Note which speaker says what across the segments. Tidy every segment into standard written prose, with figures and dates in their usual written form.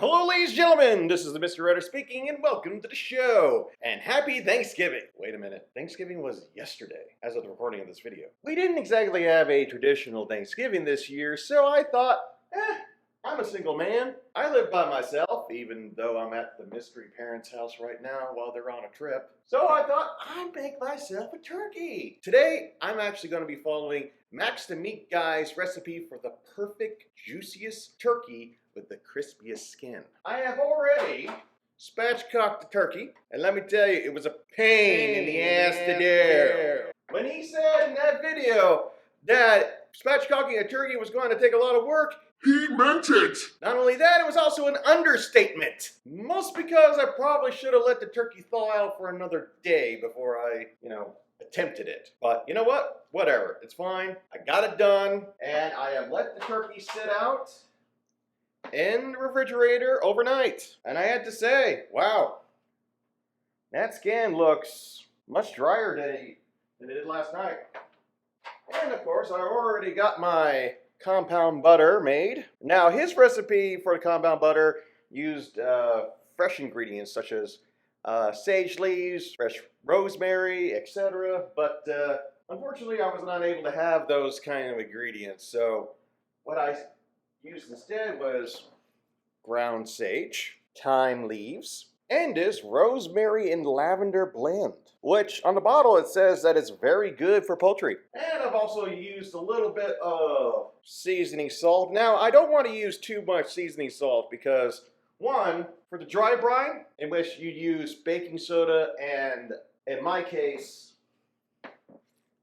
Speaker 1: Hello, ladies and gentlemen, this is the Mr. Writer speaking, and welcome to the show. And happy Thanksgiving. Wait a minute, Thanksgiving was yesterday, as of the recording of this video. We didn't exactly have a traditional Thanksgiving this year, so I thought, I'm a single man. I live by myself, even though I'm at the mystery parents' house right now while they're on a trip. So I thought I'd make myself a turkey. Today, I'm actually going to be following Max the Meat Guy's recipe for the perfect, juiciest turkey with the crispiest skin. I have already spatchcocked the turkey, and let me tell you, it was a pain in the ass to do. When he said in that video that spatchcocking a turkey was going to take a lot of work,
Speaker 2: he meant it!
Speaker 1: Not only that, it was also an understatement. Most because I probably should have let the turkey thaw out for another day before I, attempted it. But you know what? Whatever. It's fine. I got it done, and I have let the turkey sit out in the refrigerator overnight. And I had to say, wow, that skin looks much drier than it did last night. And of course, I already got my compound butter made. Now, his recipe for the compound butter used fresh ingredients such as sage leaves, fresh rosemary, etc. But unfortunately, I was not able to have those kind of ingredients. So what I used instead was ground sage, thyme leaves, and this rosemary and lavender blend, which on the bottle it says that it's very good for poultry. And I've also used a little bit of seasoning salt. Now, I don't want to use too much seasoning salt because, one, for the dry brine, in which you use baking soda and, in my case,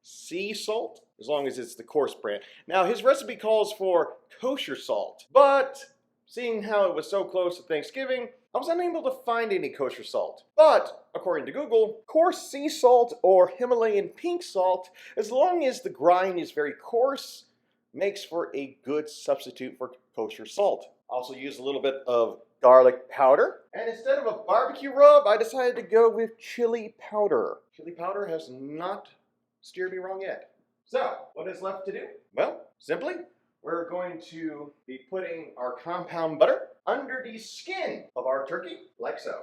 Speaker 1: sea salt, as long as it's the coarse brand. Now, his recipe calls for kosher salt, but seeing how it was so close to Thanksgiving, I was unable to find any kosher salt. But, according to Google, coarse sea salt or Himalayan pink salt, as long as the grind is very coarse, makes for a good substitute for kosher salt. I also used a little bit of garlic powder, and instead of a barbecue rub, I decided to go with chili powder. Chili powder has not steered me wrong yet. So, what is left to do? Well, simply, we're going to be putting our compound butter under the skin of our turkey, like so.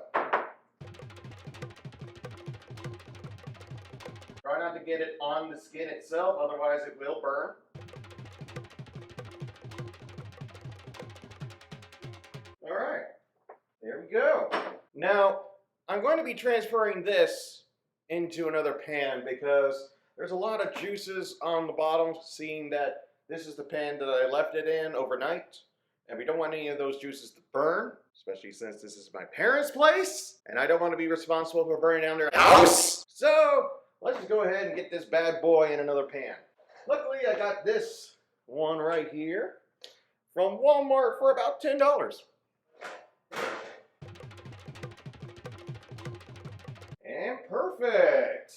Speaker 1: Try not to get it on the skin itself, otherwise it will burn. All right, there we go. Now, I'm going to be transferring this into another pan because there's a lot of juices on the bottom, seeing that this is the pan that I left it in overnight, and we don't want any of those juices to burn, especially since this is my parents' place, and I don't want to be responsible for burning down their house. So let's just go ahead and get this bad boy in another pan. Luckily, I got this one right here from Walmart for about $10. And perfect.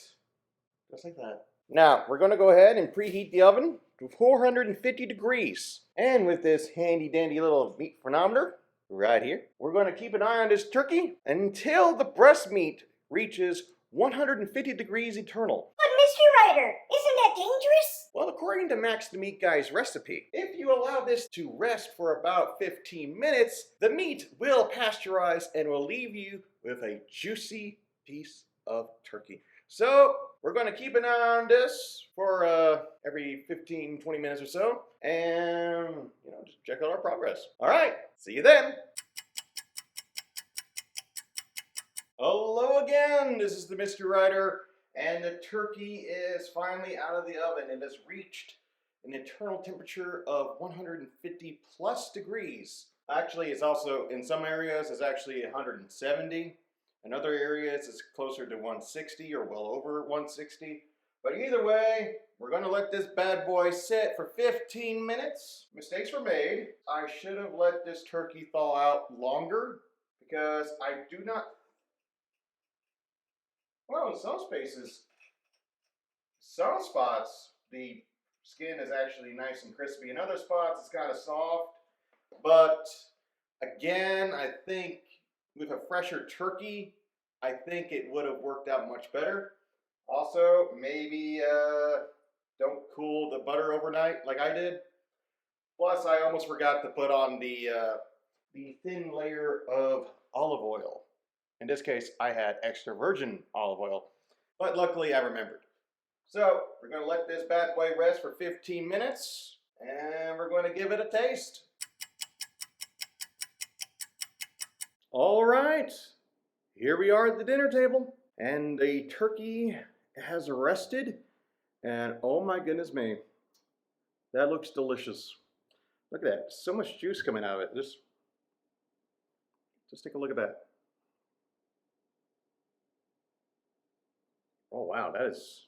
Speaker 1: Just like that. Now, we're going to go ahead and preheat the oven to 450 degrees. And with this handy dandy little meat chronometer right here, we're going to keep an eye on this turkey until the breast meat reaches 150 degrees eternal.
Speaker 3: But Mr. Writer, isn't that dangerous?
Speaker 1: Well, according to Max the Meat Guy's recipe, if you allow this to rest for about 15 minutes, the meat will pasteurize and will leave you with a juicy piece of turkey. So we're going to keep an eye on this for every 15-20 minutes or so, and just check out our progress. All right, see you then. Hello again, this is the Mr. Writer, and the turkey is finally out of the oven. It has reached an internal temperature of 150 plus degrees. Actually, it's also, in some areas, it's actually 170. In other areas, it's closer to 160 or well over 160. But either way, we're going to let this bad boy sit for 15 minutes. Mistakes were made. I should have let this turkey thaw out longer because I do not... Well, in some spaces, some spots, the skin is actually nice and crispy. In other spots, it's kind of soft. But again, I think with a fresher turkey, I think it would have worked out much better. Also, maybe don't cool the butter overnight like I did. Plus, I almost forgot to put on the the thin layer of olive oil. In this case, I had extra virgin olive oil, but luckily I remembered. So we're going to let this bad boy rest for 15 minutes, and we're going to give it a taste. All right, here we are at the dinner table, and the turkey has rested, and oh my goodness me, that looks delicious. Look at that, so much juice coming out of it. Just take a look at that. Oh wow, that is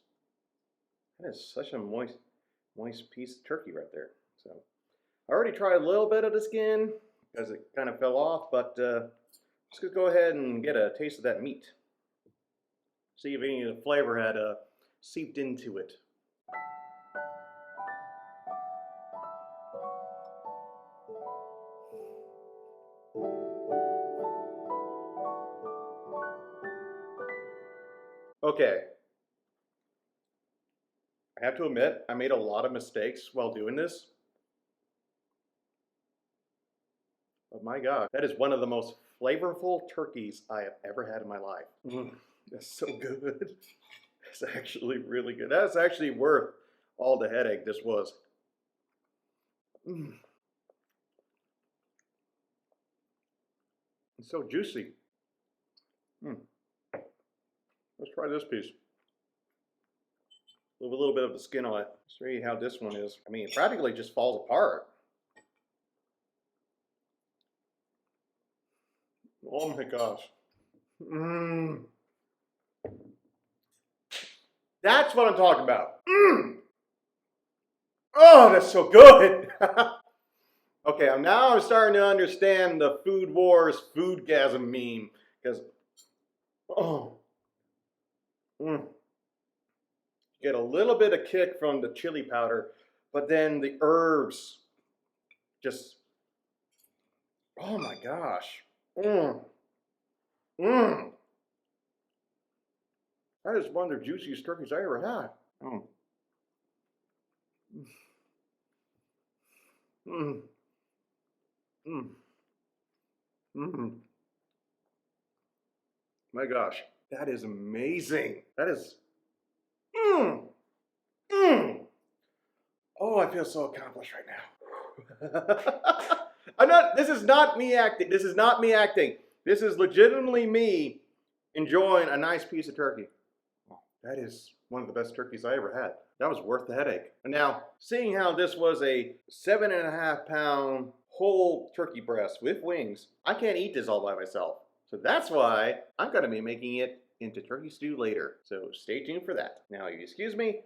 Speaker 1: such a moist piece of turkey right there. So I already tried a little bit of the skin because it kind of fell off, but just gonna go ahead and get a taste of that meat. See if any of the flavor had seeped into it. Okay, I have to admit, I made a lot of mistakes while doing this. But my God, that is one of the most flavorful turkeys I have ever had in my life. That's so good. It's actually really good. That's actually worth all the headache this was. It's so juicy. Let's try this piece. With a little bit of the skin on it. See how this one is. I mean, it practically just falls apart. Oh my gosh. That's what I'm talking about. Oh, that's so good. Okay, now I'm starting to understand the Food Wars foodgasm meme. Because, get a little bit of kick from the chili powder, but then the herbs just, oh my gosh. That is one of the juiciest turkeys I ever had. My gosh, that is amazing. That is, Oh, I feel so accomplished right now. This is not me acting. This is not me acting. This is legitimately me enjoying a nice piece of turkey. That is one of the best turkeys I ever had. That was worth the headache. And now, seeing how this was a 7.5 pound whole turkey breast with wings, I can't eat this all by myself. So that's why I'm going to be making it into turkey stew later. So stay tuned for that. Now, you excuse me,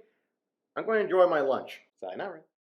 Speaker 1: I'm going to enjoy my lunch. Sayonara.